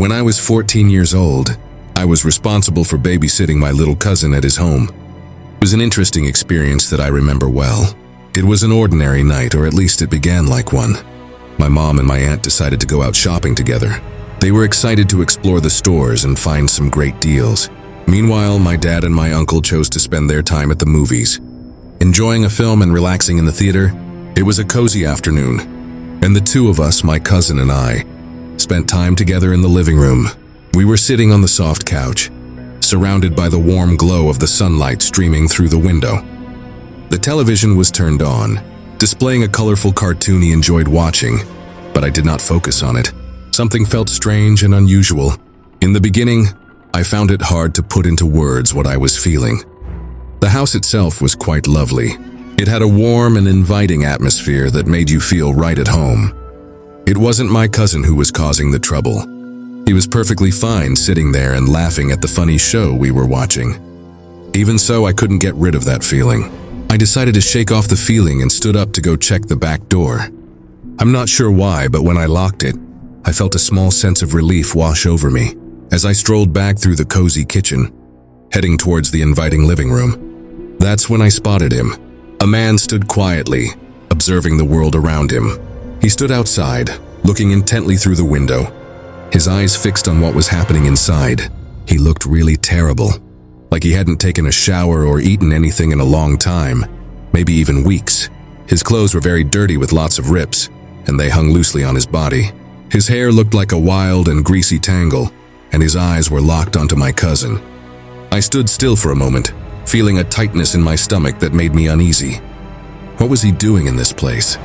When I was 14 years old, I was responsible for babysitting my little cousin at his home. It was an interesting experience that I remember well. It was an ordinary night, or at least it began like one. My mom and my aunt decided to go out shopping together. They were excited to explore the stores and find some great deals. Meanwhile, my dad and my uncle chose to spend their time at the movies. Enjoying a film and relaxing in the theater, it was a cozy afternoon, and the two of us, my cousin and I, spent time together in the living room. We were sitting on the soft couch, surrounded by the warm glow of the sunlight streaming through the window. The television was turned on, displaying a colorful cartoon he enjoyed watching, but I did not focus on it. Something felt strange and unusual. In the beginning, I found it hard to put into words what I was feeling. The house itself was quite lovely. It had a warm and inviting atmosphere that made you feel right at home. It wasn't my cousin who was causing the trouble. He was perfectly fine sitting there and laughing at the funny show we were watching. Even so, I couldn't get rid of that feeling. I decided to shake off the feeling and stood up to go check the back door. I'm not sure why, but when I locked it, I felt a small sense of relief wash over me as I strolled back through the cozy kitchen, heading towards the inviting living room. That's when I spotted him. A man stood quietly, observing the world around him. He stood outside, looking intently through the window, his eyes fixed on what was happening inside. He looked really terrible, like he hadn't taken a shower or eaten anything in a long time, maybe even weeks. His clothes were very dirty with lots of rips, and they hung loosely on his body. His hair looked like a wild and greasy tangle, and his eyes were locked onto my cousin. I stood still for a moment, feeling a tightness in my stomach that made me uneasy. What was he doing in this place?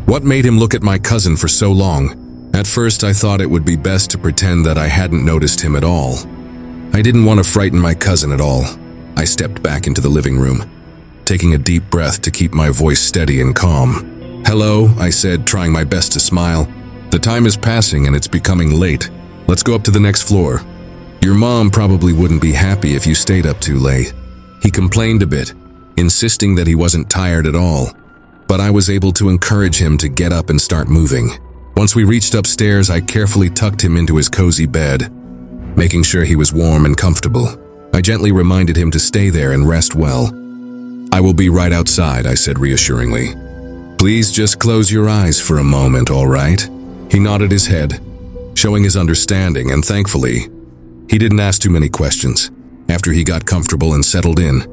What made him look at my cousin for so long? At first, I thought it would be best to pretend that I hadn't noticed him at all. I didn't want to frighten my cousin at all. I stepped back into the living room, taking a deep breath to keep my voice steady and calm. "Hello," I said, trying my best to smile. "The time is passing and it's becoming late. Let's go up to the next floor. Your mom probably wouldn't be happy if you stayed up too late." He complained a bit, insisting that he wasn't tired at all, but I was able to encourage him to get up and start moving. Once we reached upstairs, I carefully tucked him into his cozy bed, making sure he was warm and comfortable. I gently reminded him to stay there and rest well. "I will be right outside," I said reassuringly. "Please just close your eyes for a moment, all right?" He nodded his head, showing his understanding, and thankfully, he didn't ask too many questions. After he got comfortable and settled in,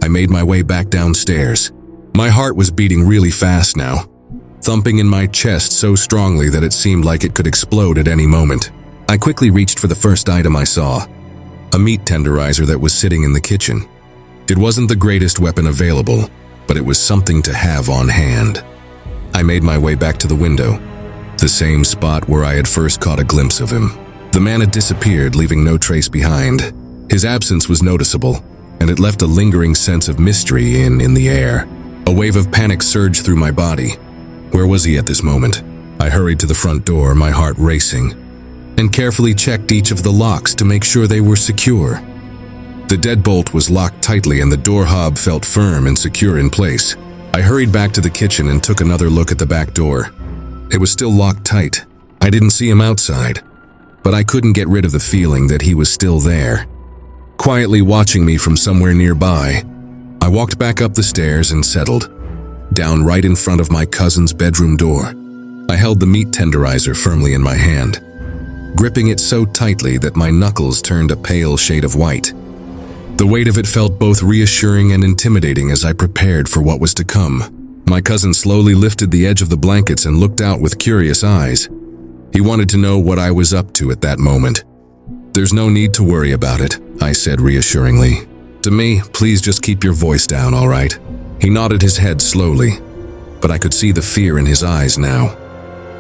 I made my way back downstairs. My heart was beating really fast now, thumping in my chest so strongly that it seemed like it could explode at any moment. I quickly reached for the first item I saw, a meat tenderizer that was sitting in the kitchen. It wasn't the greatest weapon available, but it was something to have on hand. I made my way back to the window, the same spot where I had first caught a glimpse of him. The man had disappeared, leaving no trace behind. His absence was noticeable, and it left a lingering sense of mystery in the air. A wave of panic surged through my body. Where was he at this moment? I hurried to the front door, my heart racing, and carefully checked each of the locks to make sure they were secure. The deadbolt was locked tightly and the door hob felt firm and secure in place. I hurried back to the kitchen and took another look at the back door. It was still locked tight. I didn't see him outside, but I couldn't get rid of the feeling that he was still there, quietly watching me from somewhere nearby. I walked back up the stairs and settled down right in front of my cousin's bedroom door. I held the meat tenderizer firmly in my hand, gripping it so tightly that my knuckles turned a pale shade of white. The weight of it felt both reassuring and intimidating as I prepared for what was to come. My cousin slowly lifted the edge of the blankets and looked out with curious eyes. He wanted to know what I was up to at that moment. "There's no need to worry about it," I said reassuringly. "To me, please just keep your voice down, all right?" He nodded his head slowly, but I could see the fear in his eyes now.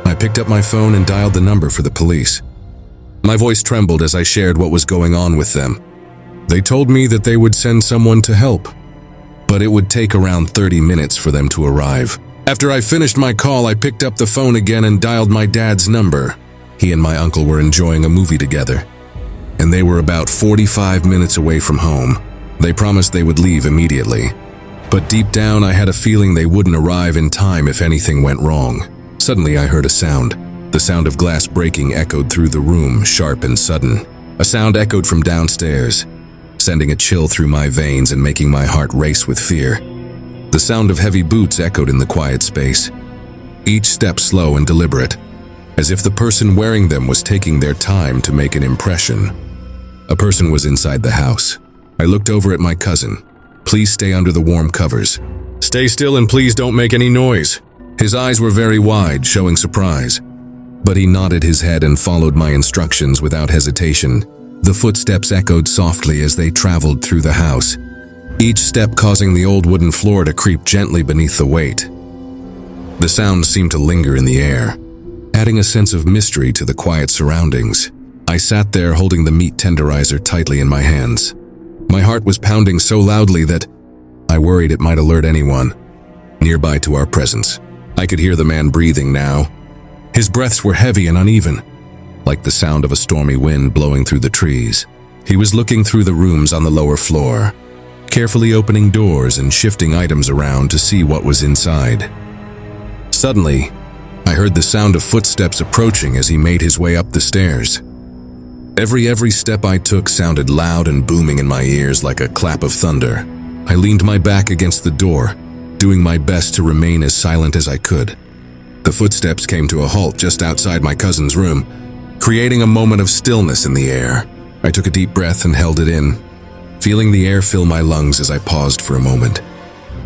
I picked up my phone and dialed the number for the police. My voice trembled as I shared what was going on with them. They told me that they would send someone to help, but it would take around 30 minutes for them to arrive. After I finished my call, I picked up the phone again and dialed my dad's number. He and my uncle were enjoying a movie together, and they were about 45 minutes away from home. They promised they would leave immediately, but deep down I had a feeling they wouldn't arrive in time if anything went wrong. Suddenly I heard a sound. The sound of glass breaking echoed through the room, sharp and sudden. A sound echoed from downstairs, sending a chill through my veins and making my heart race with fear. The sound of heavy boots echoed in the quiet space, each step slow and deliberate, as if the person wearing them was taking their time to make an impression. A person was inside the house. I looked over at my cousin. "Please stay under the warm covers. Stay still and please don't make any noise." His eyes were very wide, showing surprise. But he nodded his head and followed my instructions without hesitation. The footsteps echoed softly as they traveled through the house, each step causing the old wooden floor to creep gently beneath the weight. The sound seemed to linger in the air, adding a sense of mystery to the quiet surroundings. I sat there holding the meat tenderizer tightly in my hands. My heart was pounding so loudly that I worried it might alert anyone nearby to our presence. I could hear the man breathing now. His breaths were heavy and uneven, like the sound of a stormy wind blowing through the trees. He was looking through the rooms on the lower floor, carefully opening doors and shifting items around to see what was inside. Suddenly, I heard the sound of footsteps approaching as he made his way up the stairs. Every step I took sounded loud and booming in my ears like a clap of thunder. I leaned my back against the door, doing my best to remain as silent as I could. The footsteps came to a halt just outside my cousin's room, creating a moment of stillness in the air. I took a deep breath and held it in, feeling the air fill my lungs as I paused for a moment.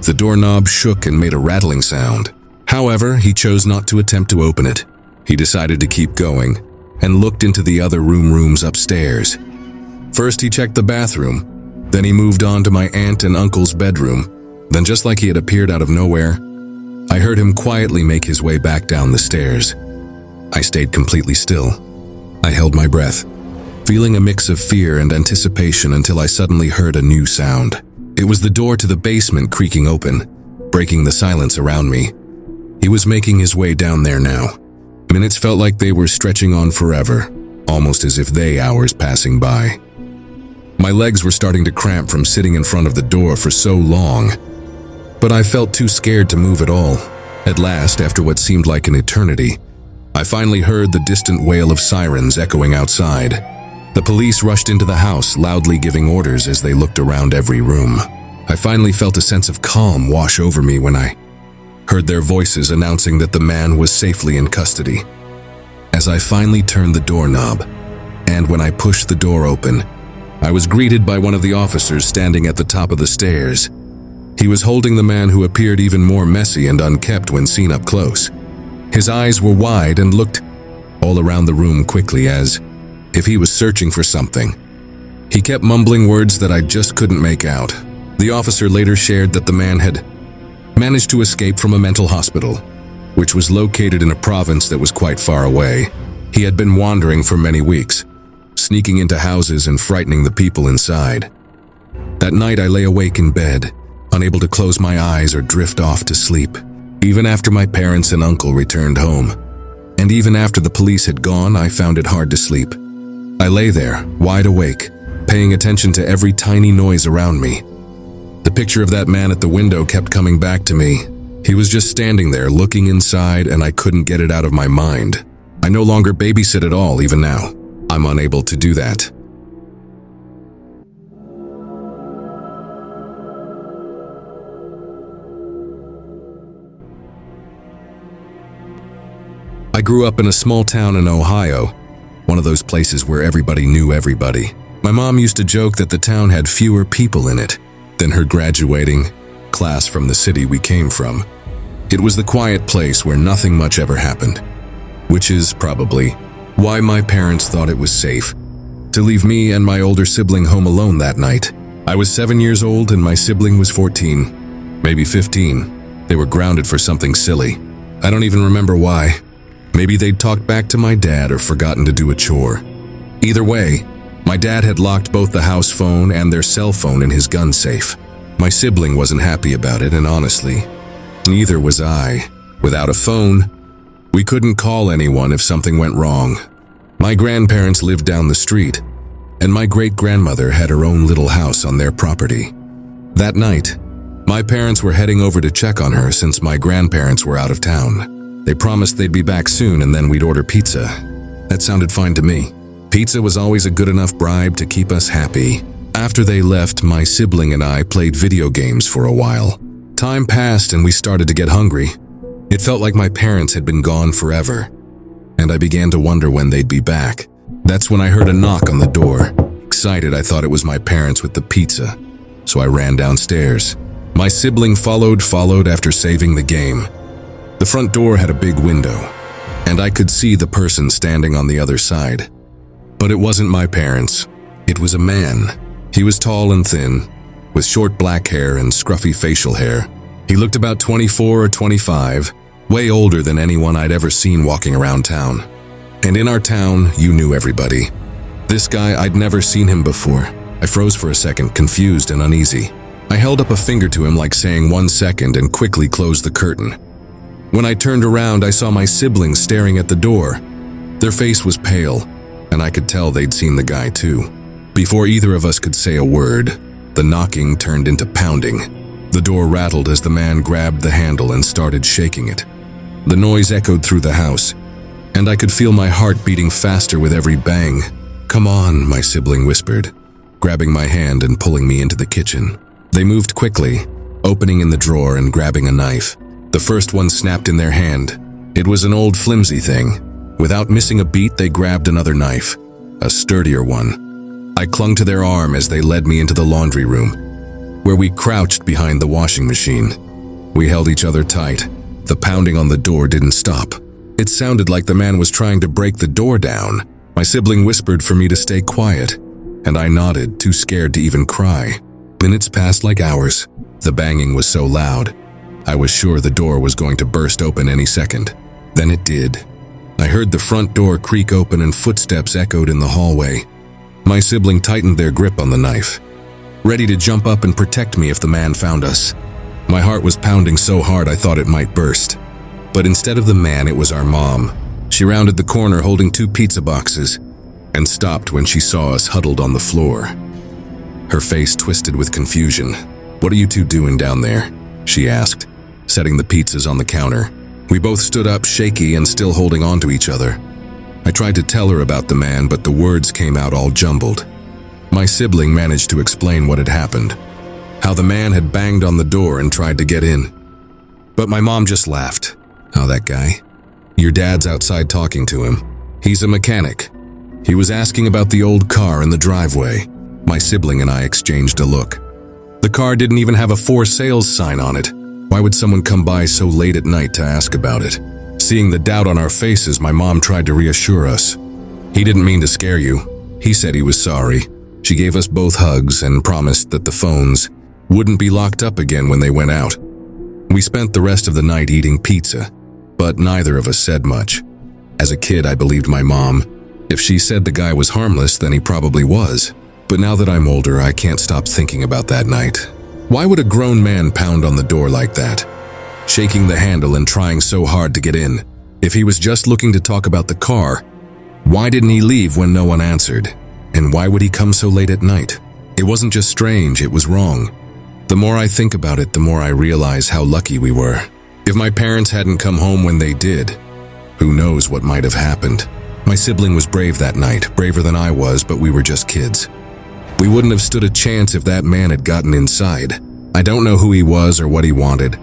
The doorknob shook and made a rattling sound. However, he chose not to attempt to open it. He decided to keep going and looked into the other rooms upstairs. First, he checked the bathroom. Then he moved on to my aunt and uncle's bedroom. Then, just like he had appeared out of nowhere, I heard him quietly make his way back down the stairs. I stayed completely still. I held my breath, feeling a mix of fear and anticipation until I suddenly heard a new sound. It was the door to the basement creaking open, breaking the silence around me. He was making his way down there now. Minutes felt like they were stretching on forever, almost as if hours passing by. My legs were starting to cramp from sitting in front of the door for so long, but I felt too scared to move at all. At last, after what seemed like an eternity, I finally heard the distant wail of sirens echoing outside. The police rushed into the house, loudly giving orders as they looked around every room. I finally felt a sense of calm wash over me when I heard their voices announcing that the man was safely in custody. As I finally turned the doorknob, and when I pushed the door open, I was greeted by one of the officers standing at the top of the stairs. He was holding the man who appeared even more messy and unkempt when seen up close. His eyes were wide and looked all around the room quickly as if he was searching for something. He kept mumbling words that I just couldn't make out. The officer later shared that the man had managed to escape from a mental hospital, which was located in a province that was quite far away. He had been wandering for many weeks, sneaking into houses and frightening the people inside. That night I lay awake in bed, unable to close my eyes or drift off to sleep. Even after my parents and uncle returned home, and even after the police had gone, I found it hard to sleep. I lay there, wide awake, paying attention to every tiny noise around me. The picture of that man at the window kept coming back to me. He was just standing there, looking inside, and I couldn't get it out of my mind. I no longer babysit at all, even now. I'm unable to do that. I grew up in a small town in Ohio, one of those places where everybody knew everybody. My mom used to joke that the town had fewer people in it than her graduating class from the city we came from. It was the quiet place where nothing much ever happened, which is probably why my parents thought it was safe to leave me and my older sibling home alone that night. I was 7 years old and my sibling was 14, maybe 15. They were grounded for something silly. I don't even remember why. Maybe they'd talked back to my dad or forgotten to do a chore. Either way, my dad had locked both the house phone and their cell phone in his gun safe. My sibling wasn't happy about it, and honestly, neither was I. Without a phone, we couldn't call anyone if something went wrong. My grandparents lived down the street, and my great-grandmother had her own little house on their property. That night, my parents were heading over to check on her since my grandparents were out of town. They promised they'd be back soon and then we'd order pizza. That sounded fine to me. Pizza was always a good enough bribe to keep us happy. After they left, my sibling and I played video games for a while. Time passed and we started to get hungry. It felt like my parents had been gone forever, and I began to wonder when they'd be back. That's when I heard a knock on the door. Excited, I thought it was my parents with the pizza, so I ran downstairs. My sibling followed after saving the game. The front door had a big window, and I could see the person standing on the other side. But it wasn't my parents. It was a man. He was tall and thin, with short black hair and scruffy facial hair. He looked about 24 or 25, way older than anyone I'd ever seen walking around town. And in our town, you knew everybody. This guy, I'd never seen him before. I froze for a second, confused and uneasy. I held up a finger to him like saying 1 second and quickly closed the curtain. When I turned around, I saw my siblings staring at the door. Their face was pale, and I could tell they'd seen the guy too. Before either of us could say a word, the knocking turned into pounding. The door rattled as the man grabbed the handle and started shaking it. The noise echoed through the house, and I could feel my heart beating faster with every bang. "Come on," my sibling whispered, grabbing my hand and pulling me into the kitchen. They moved quickly, opening in the drawer and grabbing a knife. The first one snapped in their hand. It was an old flimsy thing. Without missing a beat, they grabbed another knife, a sturdier one. I clung to their arm as they led me into the laundry room, where we crouched behind the washing machine. We held each other tight. The pounding on the door didn't stop. It sounded like the man was trying to break the door down. My sibling whispered for me to stay quiet, and I nodded, too scared to even cry. Minutes passed like hours. The banging was so loud, I was sure the door was going to burst open any second. Then it did. I heard the front door creak open and footsteps echoed in the hallway. My sibling tightened their grip on the knife, ready to jump up and protect me if the man found us. My heart was pounding so hard I thought it might burst. But instead of the man, it was our mom. She rounded the corner holding 2 pizza boxes and stopped when she saw us huddled on the floor. Her face twisted with confusion. "What are you two doing down there?" she asked, setting the pizzas on the counter. We both stood up, shaky and still holding on to each other. I tried to tell her about the man, but the words came out all jumbled. My sibling managed to explain what had happened, how the man had banged on the door and tried to get in. But my mom just laughed. "Oh, that guy? Your dad's outside talking to him. He's a mechanic. He was asking about the old car in the driveway." My sibling and I exchanged a look. The car didn't even have a for sale sign on it. Why would someone come by so late at night to ask about it? Seeing the doubt on our faces, my mom tried to reassure us. "He didn't mean to scare you. He said he was sorry." She gave us both hugs and promised that the phones wouldn't be locked up again when they went out. We spent the rest of the night eating pizza, but neither of us said much. As a kid, I believed my mom. If she said the guy was harmless, then he probably was. But now that I'm older, I can't stop thinking about that night. Why would a grown man pound on the door like that, shaking the handle and trying so hard to get in? If he was just looking to talk about the car, why didn't he leave when no one answered? And why would he come so late at night? It wasn't just strange, it was wrong. The more I think about it, the more I realize how lucky we were. If my parents hadn't come home when they did, who knows what might have happened. My sibling was brave that night, braver than I was, but we were just kids. We wouldn't have stood a chance if that man had gotten inside. I don't know who he was or what he wanted,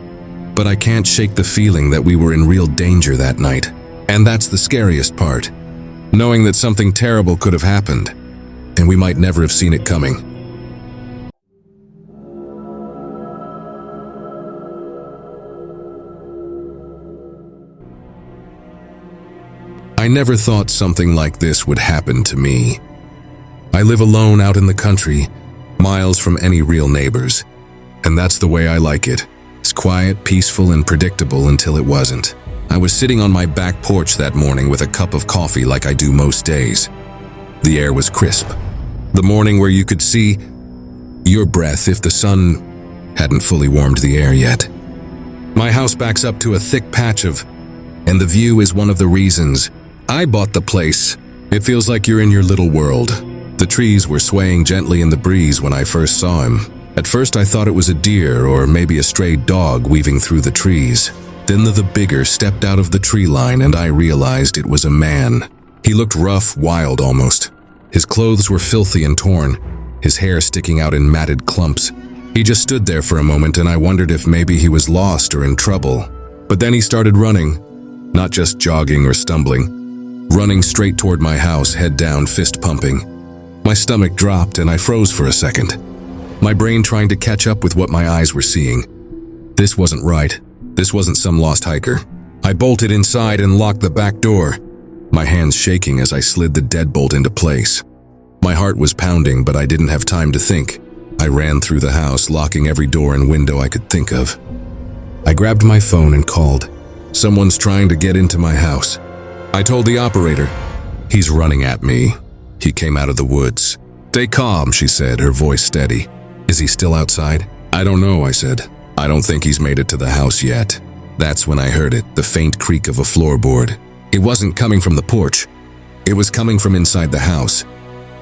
but I can't shake the feeling that we were in real danger that night. And that's the scariest part, knowing that something terrible could have happened, and we might never have seen it coming. I never thought something like this would happen to me. I live alone out in the country, miles from any real neighbors. And that's the way I like it. It's quiet, peaceful, and predictable until it wasn't. I was sitting on my back porch that morning with a cup of coffee like I do most days. The air was crisp. The morning where you could see your breath if the sun hadn't fully warmed the air yet. My house backs up to a thick patch and the view is one of the reasons I bought the place. It feels like you're in your little world. The trees were swaying gently in the breeze when I first saw him. At first I thought it was a deer or maybe a stray dog weaving through the trees. Then the bigger stepped out of the tree line and I realized it was a man. He looked rough, wild almost. His clothes were filthy and torn, his hair sticking out in matted clumps. He just stood there for a moment and I wondered if maybe he was lost or in trouble. But then he started running, not just jogging or stumbling. Running straight toward my house, head down, fist pumping. My stomach dropped and I froze for a second, my brain trying to catch up with what my eyes were seeing. This wasn't right. This wasn't some lost hiker. I bolted inside and locked the back door, my hands shaking as I slid the deadbolt into place. My heart was pounding, but I didn't have time to think. I ran through the house, locking every door and window I could think of. I grabbed my phone and called. Someone's trying to get into my house. I told the operator. He's running at me. He came out of the woods. Stay calm, she said, her voice steady. Is he still outside? I don't know, I said. I don't think he's made it to the house yet. That's when I heard it, the faint creak of a floorboard. It wasn't coming from the porch. It was coming from inside the house.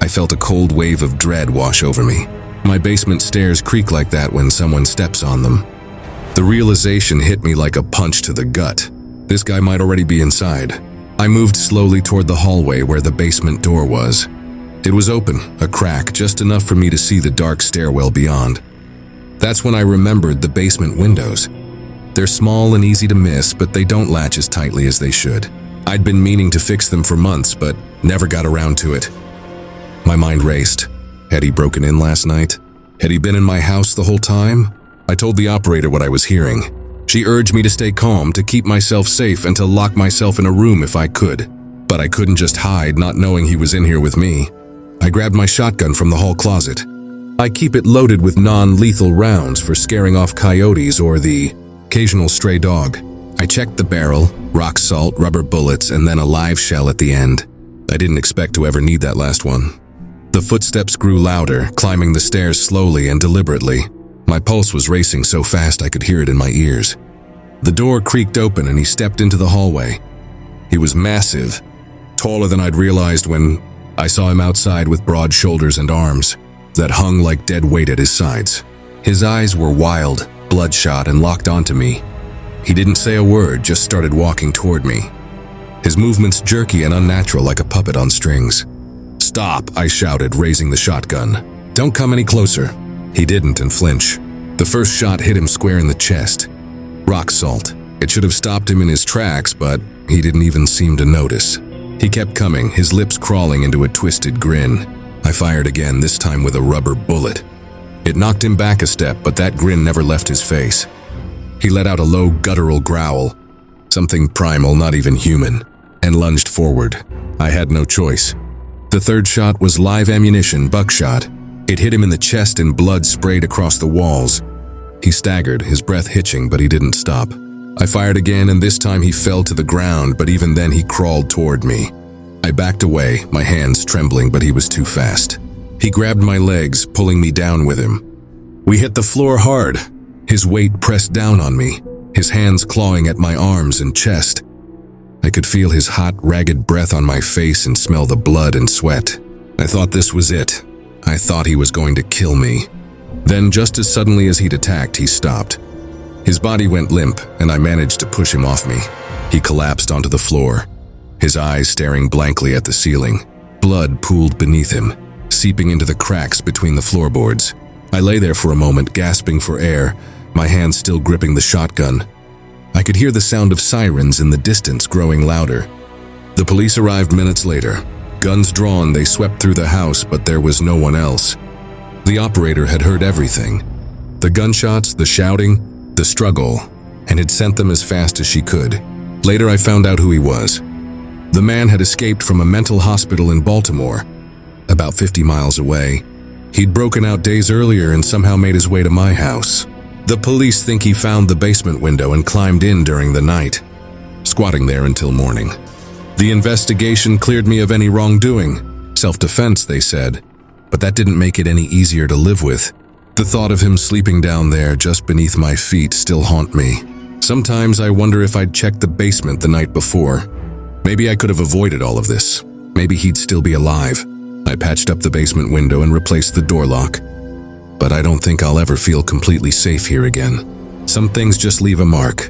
I felt a cold wave of dread wash over me. My basement stairs creak like that when someone steps on them. The realization hit me like a punch to the gut. This guy might already be inside. I moved slowly toward the hallway where the basement door was. It was open, a crack just enough for me to see the dark stairwell beyond. That's when I remembered the basement windows. They're small and easy to miss, but they don't latch as tightly as they should. I'd been meaning to fix them for months, but never got around to it. My mind raced. Had he broken in last night? Had he been in my house the whole time? I told the operator what I was hearing. She urged me to stay calm, to keep myself safe, and to lock myself in a room if I could. But I couldn't just hide, not knowing he was in here with me. I grabbed my shotgun from the hall closet. I keep it loaded with non-lethal rounds for scaring off coyotes or the occasional stray dog. I checked the barrel, rock salt, rubber bullets, and then a live shell at the end. I didn't expect to ever need that last one. The footsteps grew louder, climbing the stairs slowly and deliberately. My pulse was racing so fast I could hear it in my ears. The door creaked open and he stepped into the hallway. He was massive, taller than I'd realized when I saw him outside with broad shoulders and arms that hung like dead weight at his sides. His eyes were wild, bloodshot, and locked onto me. He didn't say a word, just started walking toward me. His movements jerky and unnatural like a puppet on strings. Stop, I shouted, raising the shotgun. Don't come any closer. He didn't and flinch. The first shot hit him square in the chest. Rock salt. It should have stopped him in his tracks, but he didn't even seem to notice. He kept coming, his lips crawling into a twisted grin. I fired again, this time with a rubber bullet. It knocked him back a step, but that grin never left his face. He let out a low, guttural growl, something primal, not even human, and lunged forward. I had no choice. The third shot was live ammunition, buckshot. It hit him in the chest and blood sprayed across the walls. He staggered, his breath hitching, but he didn't stop. I fired again, and this time he fell to the ground, but even then he crawled toward me. I backed away, my hands trembling, but he was too fast. He grabbed my legs, pulling me down with him. We hit the floor hard. His weight pressed down on me, his hands clawing at my arms and chest. I could feel his hot, ragged breath on my face and smell the blood and sweat. I thought this was it. I thought he was going to kill me. Then, just as suddenly as he'd attacked, he stopped. His body went limp, and I managed to push him off me. He collapsed onto the floor, his eyes staring blankly at the ceiling. Blood pooled beneath him, seeping into the cracks between the floorboards. I lay there for a moment, gasping for air, my hands still gripping the shotgun. I could hear the sound of sirens in the distance growing louder. The police arrived minutes later. Guns drawn, they swept through the house, but there was no one else. The operator had heard everything. The gunshots, the shouting, the struggle, and had sent them as fast as she could. Later I found out who he was. The man had escaped from a mental hospital in Baltimore, about 50 miles away. He'd broken out days earlier and somehow made his way to my house. The police think he found the basement window and climbed in during the night, squatting there until morning. The investigation cleared me of any wrongdoing. Self-defense, they said, but that didn't make it any easier to live with. The thought of him sleeping down there just beneath my feet still haunt me. Sometimes I wonder if I'd checked the basement the night before. Maybe I could have avoided all of this. Maybe he'd still be alive. I patched up the basement window and replaced the door lock. But I don't think I'll ever feel completely safe here again. Some things just leave a mark.